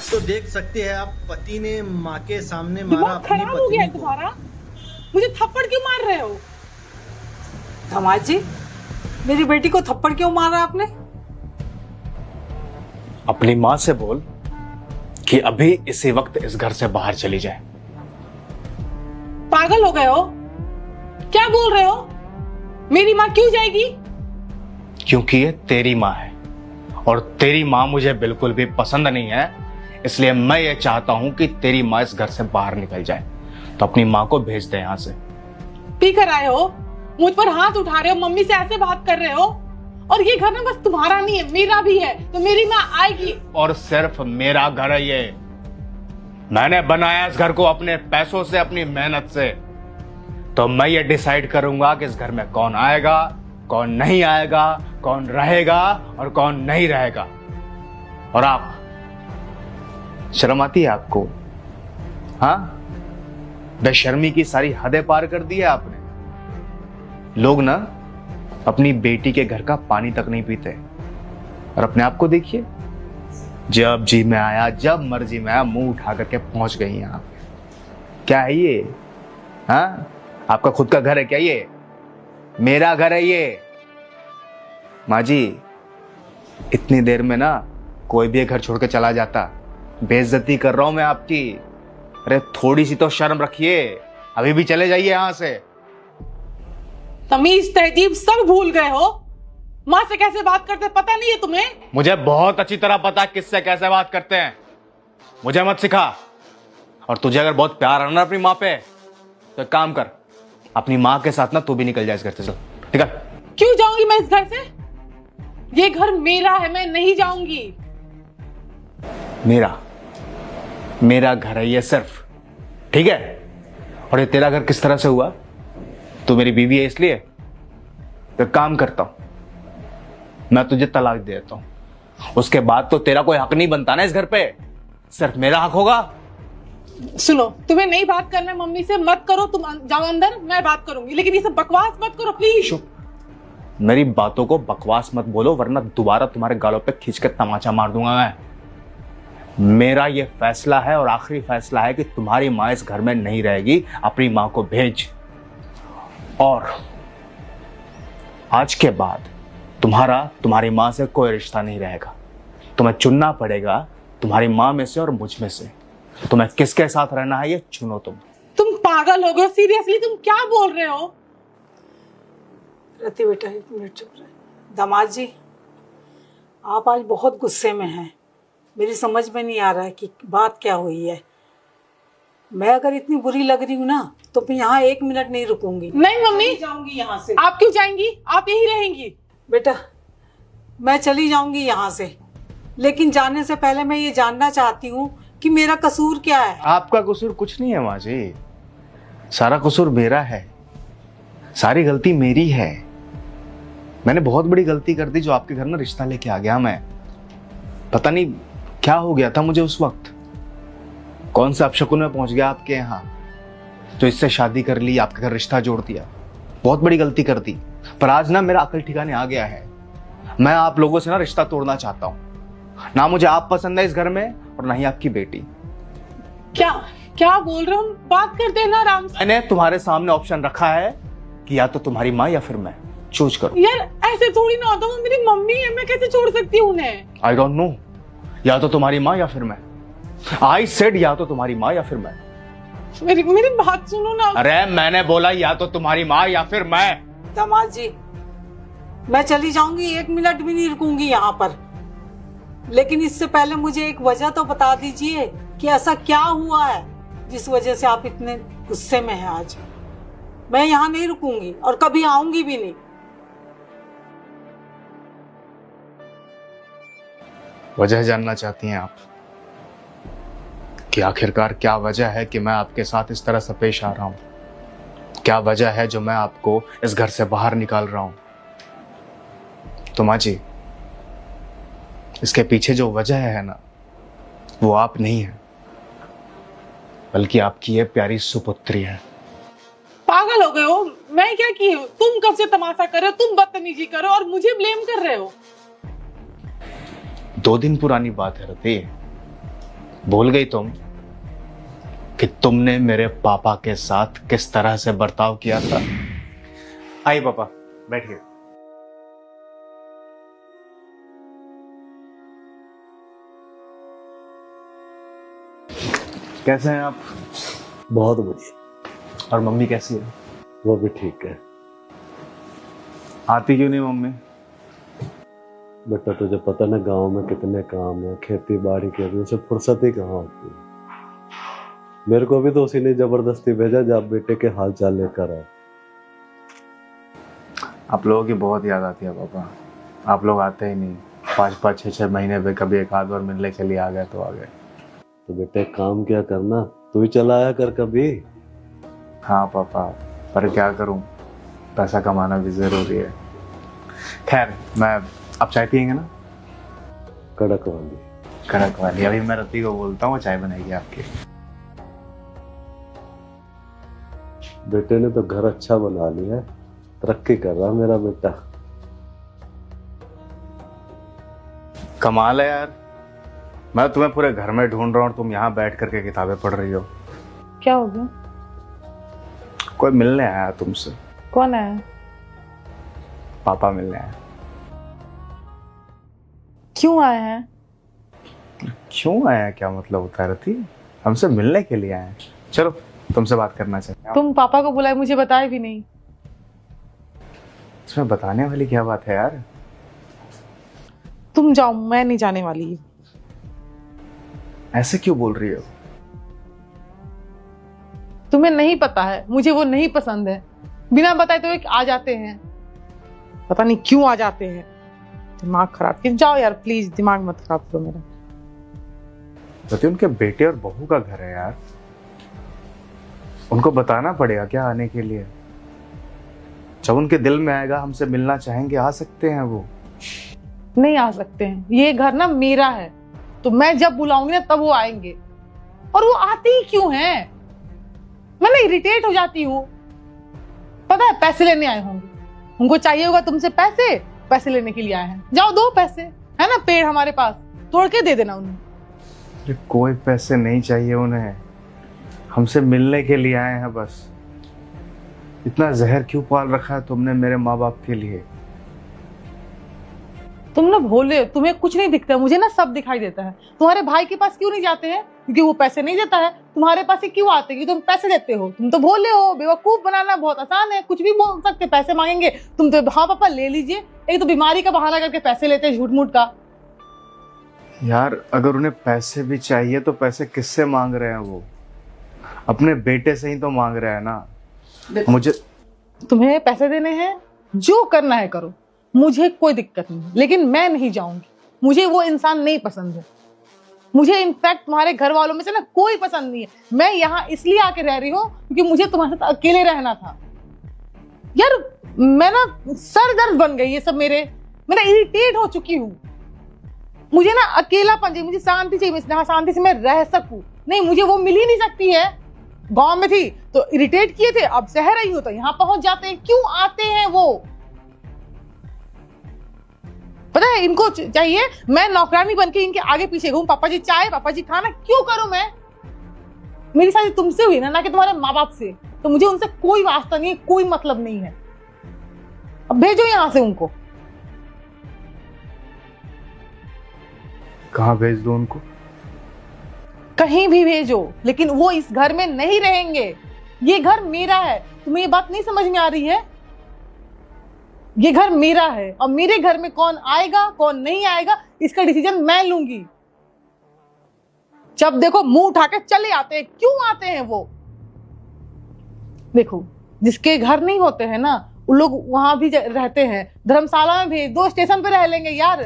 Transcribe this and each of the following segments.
तो देख सकते हैं आप, पति ने माँ के सामने मारा दिमाग अपनी खराब हो गया है पत्नी को। तुम्हारा। मुझे थप्पड़ क्यों मार रहे हो? दामाद जी, मेरी बेटी को थप्पड़ क्यों मारा आपने? अपनी माँ से बोल कि अभी इसी वक्त इस घर से बाहर चली जाए। पागल हो गए हो? क्या बोल रहे हो? मेरी माँ क्यों जाएगी? क्योंकि ये तेरी माँ है और तेरी माँ मुझे बिल्कुल भी पसंद नहीं है, इसलिए मैं ये चाहता हूं कि तेरी माँ इस घर से बाहर निकल जाए। तो अपनी माँ को भेज दे यहां से। पी कर आए हो, मुझ पर हाथ उठा रहे हो, मम्मी से ऐसे बात कर रहे हो। और ये घर ना बस तुम्हारा नहीं है, मेरा भी है। तो मेरी माँ आएगी। और सिर्फ मेरा घर है ये। मैंने बनाया इस घर को अपने पैसों से, अपनी मेहनत से। तो मैं ये डिसाइड करूंगा कि इस घर में कौन आएगा, कौन नहीं आएगा, कौन रहेगा और कौन नहीं रहेगा। और आप, शर्म आती है आपको? हाँ, बेशर्मी की सारी हदें पार कर दी है आपने। लोग ना अपनी बेटी के घर का पानी तक नहीं पीते, और अपने आप को देखिए, जब जी में आया, जब मर्जी में आया, मुंह उठा करके पहुंच गई यहां। क्या है ये? हाँ, आपका खुद का घर है क्या ये? मेरा घर है ये। माँ जी, इतनी देर में ना कोई भी घर छोड़ के चला जाता। बेइज्जती कर रहा हूं मैं आपकी। अरे थोड़ी सी तो शर्म रखिए, अभी भी चले जाइए यहां से। तमीज तहजीब सब भूल गए हो। माँ से कैसे बात करते पता नहीं है तुम्हें? मुझे बहुत अच्छी तरह पता है किससे कैसे बात करते हैं। मुझे मत सिखा। और तुझे अगर बहुत प्यार है ना अपनी माँ पे, तो एक काम कर, अपनी माँ के साथ ना तू भी निकल जाए इस घर से। चल, ठीक है? क्यों जाऊंगी मैं इस घर से? ये घर मेरा है, मैं नहीं जाऊंगी। मेरा घर है ये सिर्फ, ठीक है? और ये तेरा घर किस तरह से हुआ? तू मेरी बीवी है इसलिए? तो एक काम करता हूं, मैं तुझे तलाक दे देता हूं। उसके बाद तो तेरा कोई हक नहीं बनता ना इस घर पे, सिर्फ मेरा हक होगा। सुनो, तुम्हें नहीं बात करना है मम्मी से, मत करो। तुम जाओ अंदर, मैं बात करूंगी। लेकिन ये सब बकवास मत करो प्लीज। मेरी बातों को बकवास मत बोलो, वरना दोबारा तुम्हारे गालों पे खींच कर तमाचा मार दूंगा मैं। मेरा ये फैसला है और आखिरी फैसला है कि तुम्हारी माँ इस घर में नहीं रहेगी। अपनी माँ को भेज। और आज के बाद तुम्हारी माँ से कोई रिश्ता नहीं रहेगा। तुम्हें चुनना पड़ेगा तुम्हारी माँ में से और मुझ में से। तुम्हें किसके साथ रहना है ये चुनो तुम पागल हो गए? सीरियसली तुम क्या बोल रहे हो? रति बेटा, एक मिनट चुप रहे। दामाद जी, आप आज बहुत गुस्से में हैं। मेरी समझ में नहीं आ रहा है कि बात क्या हुई है। मैं अगर इतनी बुरी लग रही हूँ ना, तो मैं यहाँ 1 मिनट नहीं रुकूंगी। नहीं मम्मी, जाऊंगी यहाँ से। आप क्यों जाएंगी? आप यही रहेंगी। बेटा, मैं चली जाऊंगी यहाँ से, लेकिन जाने से पहले मैं ये जानना चाहती हूँ कि मेरा कसूर क्या है। आपका कसूर कुछ नहीं है माँ जी, सारा कसूर मेरा है। सारी गलती मेरी है। मैंने बहुत बड़ी गलती कर दी जो आपके घर में रिश्ता लेके आ गया मैं। पता नहीं क्या हो गया था मुझे उस वक्त, कौन सा अपशकुन में पहुंच गया आपके यहाँ, जो इससे शादी कर ली, आपके घर रिश्ता जोड़ दिया। बहुत बड़ी गलती कर दी। पर आज ना मेरा अकल ठिकाने आ गया है। मैं आप लोगों से ना रिश्ता तोड़ना चाहता हूँ। ना मुझे आप पसंद है इस घर में, और ना ही आपकी बेटी। क्या क्या बोल रहे हो? बात करते हैं ना आराम से। मैंने तुम्हारे सामने ऑप्शन रखा है कि या तो तुम्हारी माँ या फिर मैं, चूज करो। यार ऐसे थोड़ी ना होता, वो मेरी मम्मी है, मैं कैसे छोड़ सकती हूँ उन्हें? आई डोंट नो, या तो तुम्हारी माँ या फिर मैं। आई सेड या तो तुम्हारी माँ या फिर मैं। मेरी बात सुनो ना। अरे मैंने बोला या तो तुम्हारी माँ या फिर मैं। दामाद जी, मैं चली जाऊंगी, 1 मिनट भी नहीं रुकूंगी यहाँ पर। लेकिन इससे पहले मुझे एक वजह तो बता दीजिए कि ऐसा क्या हुआ है जिस वजह से आप इतने गुस्से में हैं आज। मैं यहाँ नहीं रुकूंगी और कभी आऊंगी भी नहीं। वजह जानना चाहती हैं आप कि आखिरकार क्या वजह है कि मैं आपके साथ इस तरह से पेश आ रहा हूं? क्या वजह है जो मैं आपको इस घर से बाहर निकाल रहा हूं? तो माँ जी, इसके पीछे जो वजह है ना, वो आप नहीं है, बल्कि आपकी ये प्यारी सुपुत्री है। पागल हो गए हो? मैं क्या की हूँ? तुम कब से तमाशा कर रहे हो? तुम बदतमीजी कर रहे हो और मुझे ब्लेम कर रहे हो। 2 दिन पुरानी बात है रति। भूल गई तुम कि तुमने मेरे पापा के साथ किस तरह से बर्ताव किया था? आइए पापा, बैठिए। कैसे हैं आप? बहुत बढ़िया। और मम्मी कैसी है? वो भी ठीक है। आती क्यों नहीं मम्मी? बेटा तुझे पता ना गांव में कितने काम है, खेती बाड़ी के, उसे फुर्सत ही कहाँ होती है। मेरे को भी तो उसी ने जबरदस्ती भेजा, जब बेटे के हाल चाल लेकर आओ। आप लोगों की बहुत याद आती है पापा। आप लोग आते ही नहीं, 5-5, 6-6 महीने पे कभी एक आध बार मिलने के लिए आ गए तो आ गए। तो बेटे काम क्या करना, तू ही चला आया कर कभी। हाँ पापा, पर क्या करूं, पैसा कमाना भी जरूरी है। खैर, मैं आप चाय पियेंगे ना? कड़क वाली। कड़क वाली? अभी मैं रति को बोलता हूँ, वो चाय बनाएगी आपकी। बेटे ने तो घर अच्छा बना लिया है, तरक्की कर रहा मेरा बेटा। कमाल है यार, मैं तुम्हें पूरे घर में ढूंढ रहा हूँ और तुम यहाँ बैठ करके किताबें पढ़ रही हो। क्या हो गया? कोई मिलने आया तुमसे। कौन आया? पापा मिलने आया। क्यों आए हैं? क्यों आया क्या मतलब होता है रति? हमसे मिलने के लिए आए। चलो, तुमसे बात करना चाहते हैं। तुम पापा को बुलाए, मुझे बताए भी नहीं। इसमें बताने वाली क्या बात है यार? तुम जाओ, मैं नहीं जाने वाली। ऐसे क्यों बोल रही हो? तुम्हें नहीं पता है, मुझे वो नहीं पसंद है। बिना बताए तो एक आ जाते हैं, पता नहीं क्यों आ जाते हैं। दिमाग खराब कर। जाओ यार प्लीज, दिमाग मत खराब करो मेरा। रति, उनके बेटे और बहू का घर है यार, उनको बताना पड़ेगा क्या आने के लिए? जब उनके दिल में आएगा हमसे मिलना चाहेंगे, आ सकते हैं वो। नहीं आ सकते हैं, ये घर ना मेरा है, तो मैं जब बुलाऊंगी ना तब वो आएंगे। और वो आते ही क्यों हैं? मैं ना इरिटेट हो जाती हूँ। पता है, पैसे लेने आए होंगे, उनको चाहिए होगा तुमसे पैसे, पैसे लेने के लिए आए हैं। जाओ दो पैसे, है ना पेड़ हमारे पास, तोड़ के दे देना उन्हें। कोई पैसे नहीं चाहिए उन्हें, हमसे मिलने के लिए आए हैं बस। इतना जहर क्यों पाल रखा है तुमने मेरे माँ बाप के लिए? तुम ना भोले, तुम्हें कुछ नहीं दिखता है, मुझे ना सब दिखाई देता है। तुम्हारे भाई के पास क्यों नहीं जाते हैं? क्योंकि वो पैसे नहीं देता है। तुम्हारे पास ही क्यों आते हैं? क्योंकि तुम पैसे देते हो। तुम तो भोले हो, बेवकूफ बनाना बहुत आसान है, कुछ भी बोल सकते, पैसे मांगेंगे तुम तो हाँ पापा ले लीजिए। एक तो बीमारी का बहाना करके पैसे लेते हैं झूठ मूठ का। यार अगर उन्हें पैसे भी चाहिए तो पैसे किससे मांग रहे हैं वो? अपने बेटे से ही तो मांग रहे हैं ना। मुझे तुम्हें पैसे देने हैं, जो करना है करो, मुझे कोई दिक्कत नहीं, लेकिन मैं नहीं जाऊंगी। मुझे वो इंसान नहीं पसंद है। मुझे इनफैक्ट तुम्हारे घर वालों में से ना कोई पसंद नहीं है। मैं यहाँ इसलिए आके रह रही हूँ क्योंकि मुझे तुम्हारे साथ अकेले रहना था। यार मैं ना सर दर्द बन गई ये सब मैं ना इरिटेट हो चुकी हूँ। मुझे ना अकेलापन चाहिए, मुझे शांति चाहिए, जहाँ शांति से मैं रह सकूं। नहीं, मुझे वो मिल ही नहीं सकती है। गांव में थी तो इरिटेट किए थे, अब शहर आई हूं तो यहाँ पहुंच जाते हैं। क्यों आते हैं वो? पता है इनको चाहिए मैं नौकरानी बनके इनके आगे पीछे घूम, पापा जी चाय, पापा जी खाना। क्यों करूं मैं? मेरी शादी तुमसे हुई ना कि तुम्हारे माँ बाप से, तो मुझे उनसे कोई वास्ता नहीं है, कोई मतलब नहीं है। अब भेजो यहां से उनको। कहाँ भेज दूं उनको? कहीं भी भेजो, लेकिन वो इस घर में नहीं रहेंगे। ये घर मेरा है। तुम्हें ये बात नहीं समझ में आ रही है? ये घर मेरा है और मेरे घर में कौन आएगा कौन नहीं आएगा इसका डिसीजन मैं लूंगी। जब देखो मुंह उठा के चले आते हैं। क्यों आते हैं वो? देखो जिसके घर नहीं होते हैं ना, उन लोग वहां भी रहते हैं। धर्मशाला में भेज दो, स्टेशन पे रह लेंगे यार,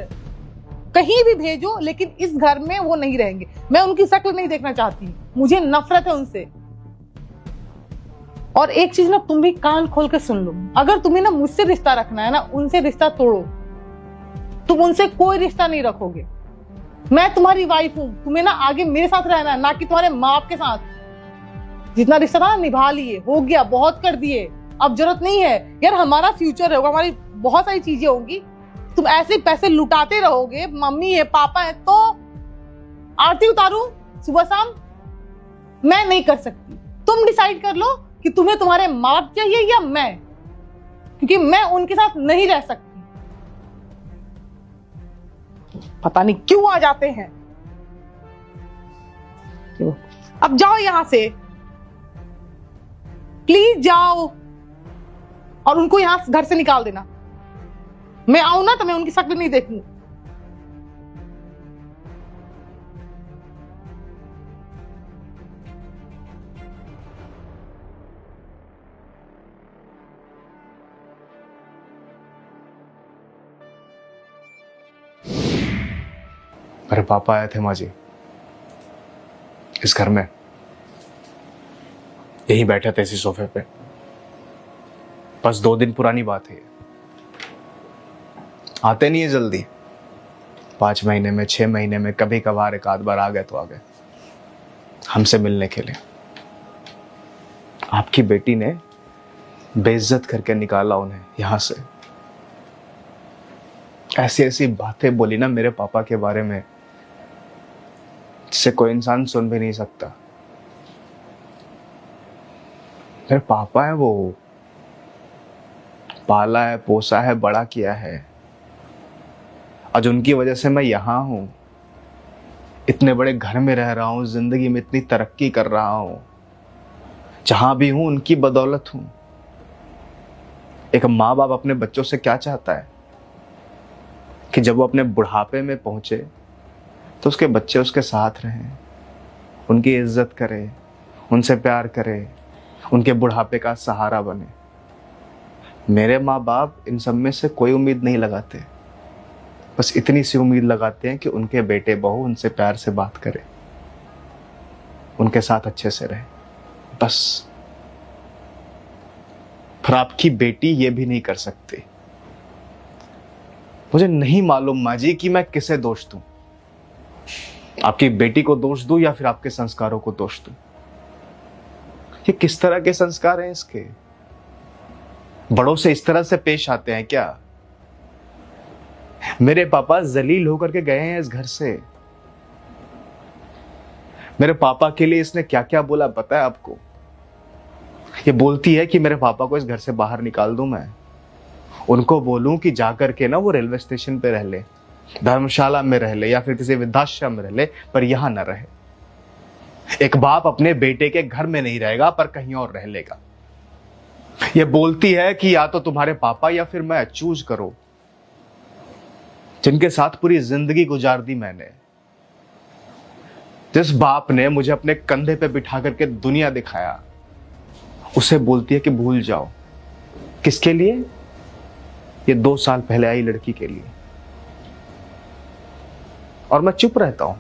कहीं भी भेजो, लेकिन इस घर में वो नहीं रहेंगे। मैं उनकी शक्ल नहीं देखना चाहती, मुझे नफरत है उनसे। और एक चीज ना तुम भी कान खोल के सुन लो, अगर तुम्हें ना मुझसे रिश्ता रखना है ना, उनसे रिश्ता तोड़ो। तुम उनसे कोई रिश्ता नहीं रखोगे। मैं तुम्हारी वाइफ हूं, तुम्हें ना आगे मेरे साथ रहना है, ना कि तुम्हारे माँ बाप के साथ। जितना रिश्ता था ना निभा लिए, हो गया, बहुत कर दिए, अब जरूरत नहीं है यार। हमारा फ्यूचर होगा, हमारी बहुत सारी चीजें होंगी। तुम ऐसे पैसे लुटाते रहोगे, मम्मी है पापा है, तो आरती उतारू? सुबह शाम मैं नहीं कर सकती। तुम डिसाइड कर लो कि तुम्हें तुम्हारे माँ बाप चाहिए या मैं, क्योंकि मैं उनके साथ नहीं रह सकती। पता नहीं क्यों आ जाते हैं। क्यों? अब जाओ यहां से, प्लीज जाओ, और उनको यहां घर से निकाल देना। मैं आऊं ना तो मैं उनकी शक्ल नहीं देखूंगी। मेरे पापा आए थे माँ जी इस घर में, यही बैठे थे इसी सोफे पे। बस 2 दिन पुरानी बात है। आते नहीं है जल्दी, 5 महीने में, 6 महीने में, कभी कभार एक आध बार आ गए तो आ गए हमसे मिलने के लिए। आपकी बेटी ने बेइज्जत करके निकाला उन्हें यहां से। ऐसी ऐसी बातें बोली ना मेरे पापा के बारे में, जिसे कोई इंसान सुन भी नहीं सकता। मेरे पापा है, वो पाला है, पोसा है, बड़ा किया है। आज उनकी वजह से मैं यहां हूं, इतने बड़े घर में रह रहा हूं, जिंदगी में इतनी तरक्की कर रहा हूं। जहां भी हूं उनकी बदौलत हूं। एक माँ बाप अपने बच्चों से क्या चाहता है कि जब वो अपने बुढ़ापे में पहुंचे तो उसके बच्चे उसके साथ रहें, उनकी इज्जत करें, उनसे प्यार करें, उनके बुढ़ापे का सहारा बने। मेरे माँ बाप इन सब में से कोई उम्मीद नहीं लगाते, बस इतनी सी उम्मीद लगाते हैं कि उनके बेटे बहू उनसे प्यार से बात करें, उनके साथ अच्छे से रहे, बस। पर आपकी बेटी ये भी नहीं कर सकती। मुझे नहीं मालूम माँ जी कि मैं किसे दोष दूं, आपकी बेटी को दोष दूं या फिर आपके संस्कारों को दोष दूं। ये किस तरह के संस्कार हैं इसके? बड़ों से इस तरह से पेश आते हैं क्या? मेरे पापा जलील होकर के गए हैं इस घर से। मेरे पापा के लिए इसने क्या क्या बोला पता है आपको? ये बोलती है कि मेरे पापा को इस घर से बाहर निकाल दूं मैं, उनको बोलूं कि जाकर के ना वो रेलवे स्टेशन पे रह ले, धर्मशाला में रह ले, या फिर किसी वृद्धाश्रम में रह ले, पर यहां न रहे। एक बाप अपने बेटे के घर में नहीं रहेगा पर कहीं और रह लेगा। ये बोलती है कि या तो तुम्हारे पापा या फिर मैं, चूज करो। जिनके साथ पूरी जिंदगी गुजार दी मैंने, जिस बाप ने मुझे अपने कंधे पे बिठा करके दुनिया दिखाया, उसे बोलती है कि भूल जाओ। किसके लिए? ये 2 साल पहले आई लड़की के लिए। और मैं चुप रहता हूं।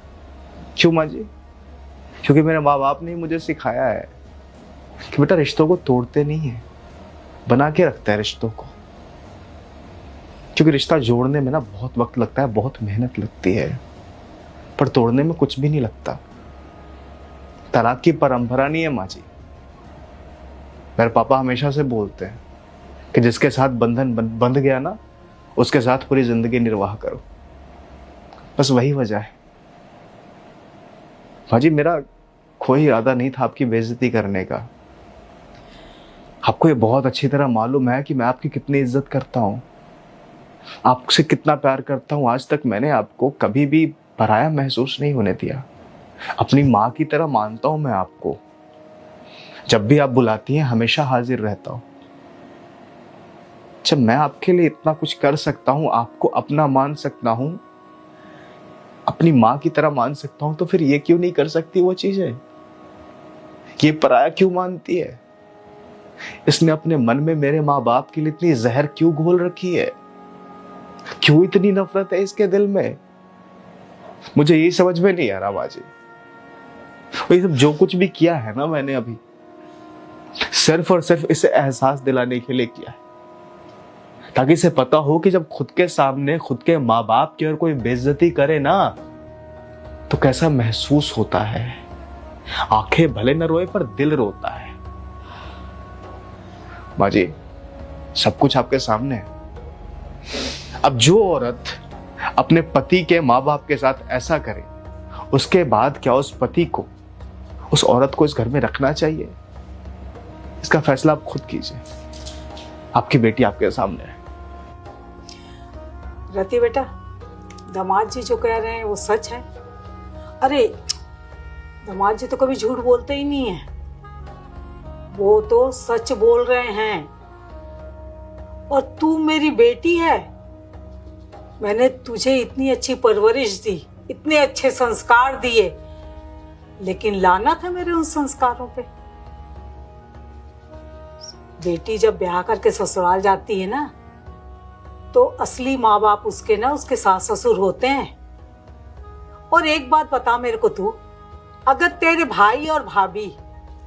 क्यों माँ जी? क्योंकि मेरे माँ बाप ने मुझे सिखाया है कि बेटा रिश्तों को तोड़ते नहीं है, बना के रखता है रिश्तों को। क्योंकि रिश्ता जोड़ने में ना बहुत वक्त लगता है, बहुत मेहनत लगती है, पर तोड़ने में कुछ भी नहीं लगता। तलाक की परंपरा नहीं है माँ जी। मेरे पापा हमेशा से बोलते हैं कि जिसके साथ बंधन बंध गया ना, उसके साथ पूरी जिंदगी निर्वाह करो। बस वही वजह है भाजी। मेरा कोई इरादा नहीं था आपकी बेइज्जती करने का। आपको ये बहुत अच्छी तरह मालूम है कि मैं आपकी कितनी इज्जत करता हूं, आपसे कितना प्यार करता हूं। आज तक मैंने आपको कभी भी पराया महसूस नहीं होने दिया। अपनी माँ की तरह मानता हूं मैं आपको। जब भी आप बुलाती हैं हमेशा हाजिर रहता हूं। जब मैं आपके लिए इतना कुछ कर सकता हूं, आपको अपना मान सकता हूं, अपनी माँ की तरह मान सकता हूं, तो फिर ये क्यों नहीं कर सकती वो चीजें? ये पराया क्यों मानती है? इसने अपने मन में मेरे माँ बाप के लिए इतनी जहर क्यों घोल रखी है? क्यों इतनी नफरत है इसके दिल में? मुझे ये समझ में नहीं आ रहा बाजी। ये सब जो कुछ भी किया है ना मैंने अभी, सिर्फ और सिर्फ इसे एहसास दिलाने के लिए किया है, ताकि इसे पता हो कि जब खुद के सामने खुद के माँ बाप की और कोई बेइज्जती करे ना, तो कैसा महसूस होता है। आंखें भले न रोए पर दिल रोता है। बाजी, सब कुछ आपके सामने है। अब जो औरत अपने पति के माँ बाप के साथ ऐसा करे, उसके बाद क्या उस पति को, उस औरत को इस घर में रखना चाहिए? इसका फैसला आप खुद कीजिए। आपकी बेटी आपके सामने है। रति बेटा, दामाद जी जो कह रहे हैं वो सच है। अरे दामाद जी तो कभी झूठ बोलते ही नहीं है, वो तो सच बोल रहे हैं। और तू मेरी बेटी है, मैंने तुझे इतनी अच्छी परवरिश दी, इतने अच्छे संस्कार दिए, लेकिन लानत है मेरे उन संस्कारों पे। बेटी जब ब्याह करके ससुराल जाती है ना, तो असली माँ बाप उसके ना उसके सास ससुर होते हैं। और एक बात बता मेरे को तू, अगर तेरे भाई और भाभी,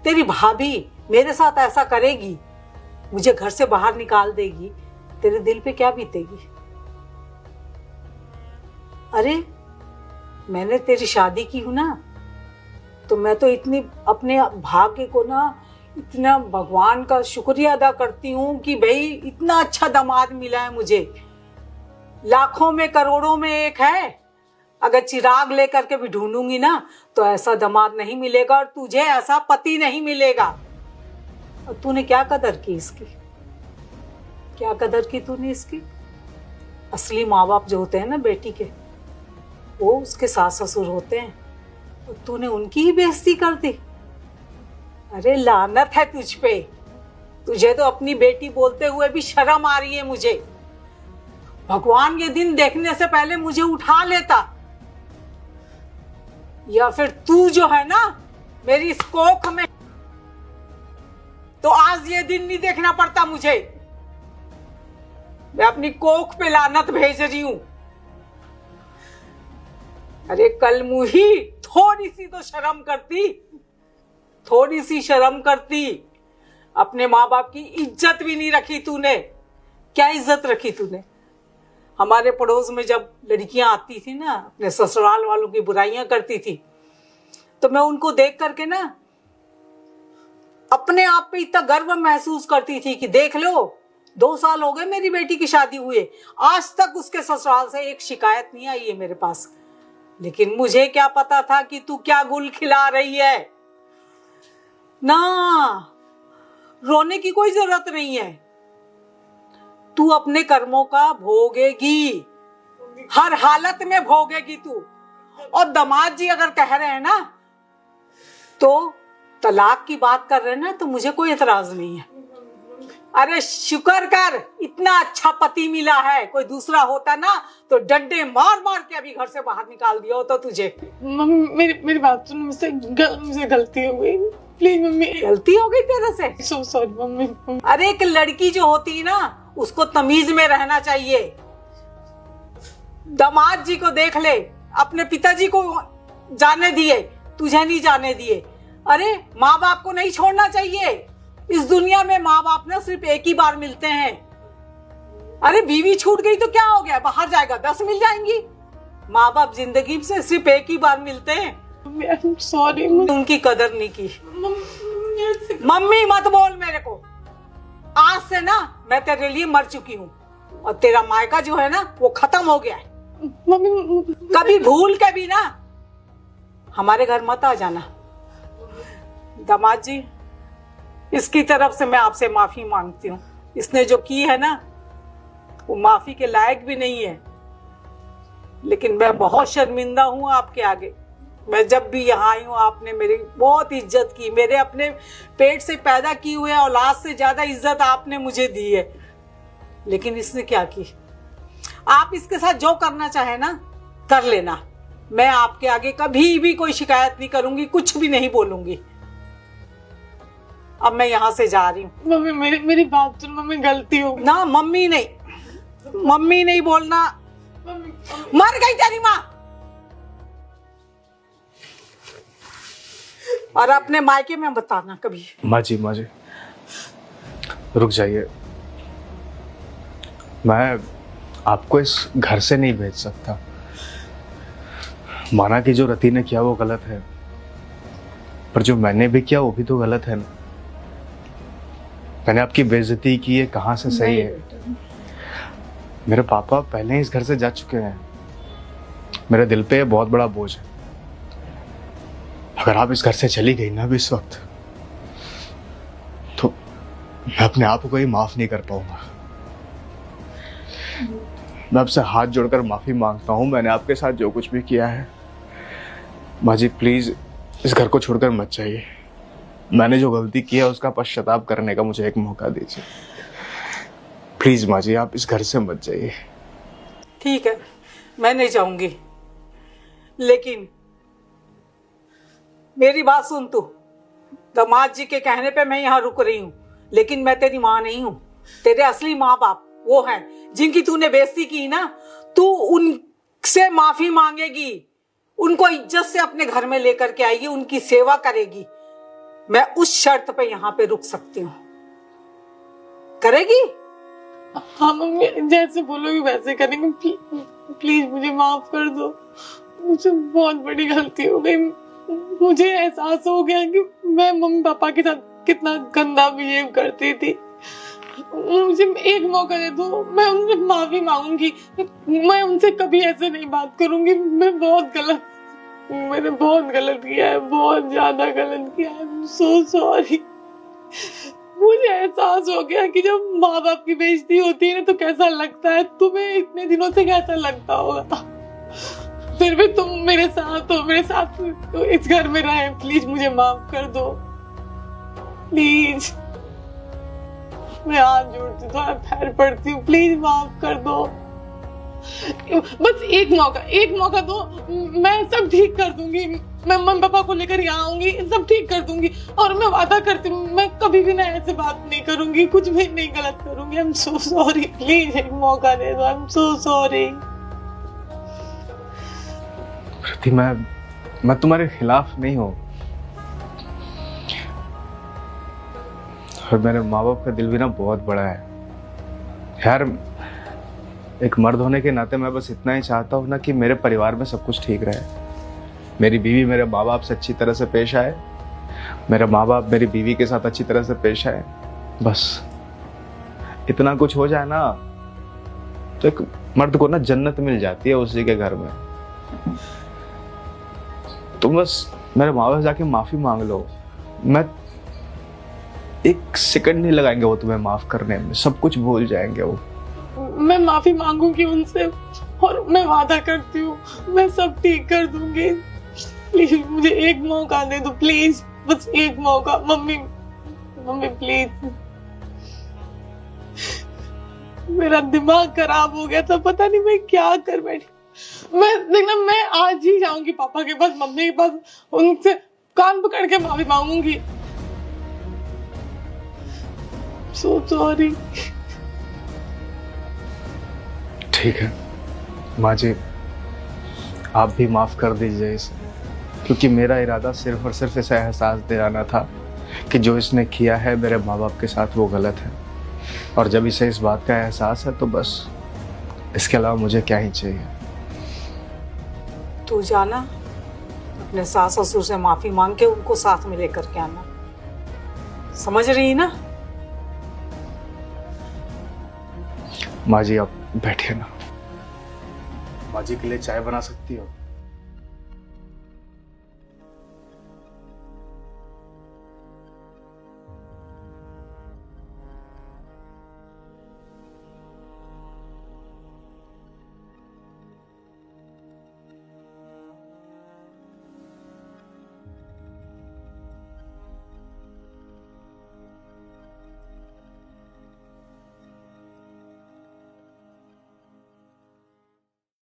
तेरी भाभी मेरे साथ ऐसा करेगी, मुझे घर से बाहर निकाल देगी, तेरे दिल पे क्या बीतेगी? अरे मैंने तेरी शादी की हूं ना, तो मैं तो इतनी अपने भाग्य को ना इतना भगवान का शुक्रिया अदा करती हूँ कि भाई इतना अच्छा दामाद मिला है मुझे। लाखों में करोड़ों में एक है, अगर चिराग लेकर के भी ढूंढूंगी ना तो ऐसा दामाद नहीं मिलेगा और तुझे ऐसा पति नहीं मिलेगा। और तूने क्या कदर की इसकी? क्या कदर की तूने इसकी? असली माँ बाप जो होते हैं ना बेटी के, वो उसके सास ससुर होते हैं, और तूने उनकी ही बेइज्जती कर दी। अरे लानत है तुझ पे, तुझे तो अपनी बेटी बोलते हुए भी शर्म आ रही है मुझे। भगवान ये दिन देखने से पहले मुझे उठा लेता, या फिर तू जो है ना मेरी इस कोख में, तो आज ये दिन नहीं देखना पड़ता मुझे। मैं अपनी कोख पे लानत भेज रही हूं। अरे कल मुही थोड़ी सी तो शर्म करती, थोड़ी सी शर्म करती। अपने माँ बाप की इज्जत भी नहीं रखी तूने। क्या इज्जत रखी तूने? हमारे पड़ोस में जब लड़कियां आती थी ना, अपने ससुराल वालों की बुराइयां करती थी, तो मैं उनको देख करके ना अपने आप पे इतना गर्व महसूस करती थी कि देख लो, 2 साल हो गए मेरी बेटी की शादी हुए, आज तक उसके ससुराल से एक शिकायत नहीं आई है मेरे पास। लेकिन मुझे क्या पता था कि तू क्या गुल खिला रही है। ना, रोने की कोई जरूरत नहीं है, तू अपने कर्मों का भोगेगी, हर हालत में भोगेगी तू। और दामाद जी अगर कह रहे हैं ना, तो तलाक की बात कर रहे हैं ना, तो मुझे कोई एतराज नहीं है। अरे शुक्र कर, इतना अच्छा पति मिला है। कोई दूसरा होता ना तो डंडे मार मार के अभी घर से बाहर निकाल दिया होता तुझे। मम्मी मेरी बात सुनो, मुझसे गलती हो गई, प्लीज मम्मी। गलती हो गई तेरे से? So sorry mummy. अरे एक लड़की जो होती है ना, उसको तमीज में रहना चाहिए। दामाद जी को देख ले, अपने पिताजी को जाने दिए, तुझे नहीं जाने दिए। अरे माँ बाप को नहीं छोड़ना चाहिए। इस दुनिया में माँ बाप ना सिर्फ एक ही बार मिलते हैं। अरे बीवी छूट गई तो क्या हो गया, बाहर जाएगा 10 मिल जाएंगी। माँ बाप जिंदगी से सिर्फ एक ही बार मिलते हैं। सॉरी, उनकी कदर नहीं की। मम्मी मत बोल मेरे को। आज से ना मैं तेरे लिए मर चुकी हूँ, और तेरा मायका जो है ना वो खत्म हो गया है। मम्मी कभी भूल के भी ना हमारे घर मत आ जाना। दामाद जी, इसकी तरफ से मैं आपसे माफी मांगती हूँ। इसने जो की है ना वो माफी के लायक भी नहीं है, लेकिन मैं बहुत शर्मिंदा हूँ आपके आगे। मैं जब भी यहाँ आई हूँ आपने मेरी बहुत इज्जत की। मेरे अपने पेट से पैदा की हुए औलाद से ज्यादा इज्जत आपने मुझे दी है, लेकिन इसने क्या की? आप इसके साथ जो करना चाहे ना कर लेना। मैं आपके आगे कभी भी कोई शिकायत नहीं करूंगी, कुछ भी नहीं बोलूंगी। अब मैं यहाँ से जा रही हूँ। मम्मी मेरी बात सुन, मम्मी गलती हो गई। ना मम्मी नहीं बोलना। मर गई तेरी माँ। और अपने मायके में बताना कभी। माँ जी रुक जाइए। मैं आपको इस घर से नहीं भेज सकता। माना कि जो रति ने किया वो गलत है, पर जो मैंने भी किया वो भी तो गलत है ना। मैंने आपकी बेइज्जती की, ये कहाँ से सही है? मेरे पापा पहले ही इस घर से जा चुके हैं। मेरे दिल पे बहुत बड़ा बोझ है। अगर आप इस घर से चली गई ना अभी इस वक्त, तो मैं अपने आप को ही माफ नहीं कर पाऊंगा। मैं आपसे हाथ जोड़कर माफी मांगता हूं, मैंने आपके साथ जो कुछ भी किया है। माँ जी प्लीज इस घर को छोड़कर मत जाइए। मैंने जो गलती की है उसका पश्चाताप करने का मुझे एक मौका दीजिए। प्लीज माँ जी, आप इस घर से मत जाइए। ठीक है, मैं नहीं जाऊंगी, लेकिन मेरी बात सुन तू। दामाद जी के कहने पे मैं यहाँ रुक रही हूँ, लेकिन मैं तेरी माँ नहीं हूँ। तेरे असली माँ बाप वो हैं जिनकी तूने बेइज्जती की ना, तू उनसे माफी मांगेगी, उनको इज्जत से अपने घर में लेकर के आएगी, उनकी सेवा करेगी। मैं उस शर्त पे यहाँ पे रुक सकती हूँ। करेगी? हाँ मम्मी, जैसे बोलोगी वैसे करेंगे। प्लीज मुझे माफ कर दो, मुझसे बहुत बड़ी गलती हो गई। मुझे एहसास हो गया कि मैं मम्मी पापा के साथ कितना गंदा बिहेव करती थी। मुझे एक मौका दे दो, मैं उनसे माफी मांगूंगी। मैं उनसे कभी ऐसे नहीं बात करूंगी। मैंने बहुत गलत किया है, बहुत ज्यादा गलत किया है। I'm so sorry। मुझे एहसास हो गया कि जब माँ बाप की बेइज्जती होती है ना तो कैसा लगता है। तुम्हें इतने दिनों से कैसा लगता होगा, फिर भी तुम मेरे साथ हो, मेरे साथ तो इस घर में रहे। प्लीज मुझे माफ कर दो, प्लीज। मैं हाथ जोड़ती हूँ, तुम्हारा पैर पड़ती हूँ, प्लीज माफ कर दो। बस एक मौका दो, मैं सब ठीक कर दूंगी। मैं मम्मी पापा को लेकर यहाँ आऊंगी, सब ठीक कर दूंगी। और मैं वादा करती हूँ मैं कभी भी ना ऐसे बात नहीं करूंगी, कुछ भी नहीं गलत करूंगी। I am so sorry, please एक मौका दे दो। I am so sorry. कृति, मैं तुम्हारे खिलाफ नहीं हूँ, और मेरे माँ बाप का दिल भी ना बहुत बड़ा है यार। एक मर्द होने के नाते मैं बस इतना ही चाहता हूँ ना कि मेरे परिवार में सब कुछ ठीक रहे। मेरी बीवी मेरे माँ बाप से अच्छी तरह से पेश आए, मेरे माँ बाप मेरी बीवी के साथ अच्छी तरह से पेश आए। बस इतना कुछ हो जाए ना तो एक मर्द को ना जन्नत मिल जाती है उसी के घर में। तुम बस मेरे माँ बाप जाके माफी मांग लो, मैं एक सेकंड नहीं लगाएंगे वो तुम्हें माफ करने में, सब कुछ भूल जाएंगे वो। मैं माफी मांगूंगी उनसे, और मैं वादा करती हूँ मैं सब ठीक कर दूंगी। प्लीज मुझे एक मौका दे दो, प्लीज, बस एक मौका। Mummy please. मेरा दिमाग खराब हो गया था, पता नहीं मैं क्या कर बैठी। मैं आज ही जाऊंगी पापा के पास, मम्मी के पास, उनसे कान पकड़ के माफी मांगूंगी। So sorry. ठीक है माँ जी, आप भी माफ कर दीजिए इसे, क्योंकि मेरा इरादा सिर्फ और सिर्फ इसे एहसास दिलाना था कि जो इसने किया है मेरे माँ बाप के साथ वो गलत है। और जब इसे इस बात का एहसास है तो बस इसके अलावा मुझे क्या ही चाहिए। तू जाना अपने सास ससुर से माफी मांग के उनको साथ में लेकर के आना, समझ रही ना? माँ जी आप बैठिए ना। माँ जी के लिए चाय बना सकती हो?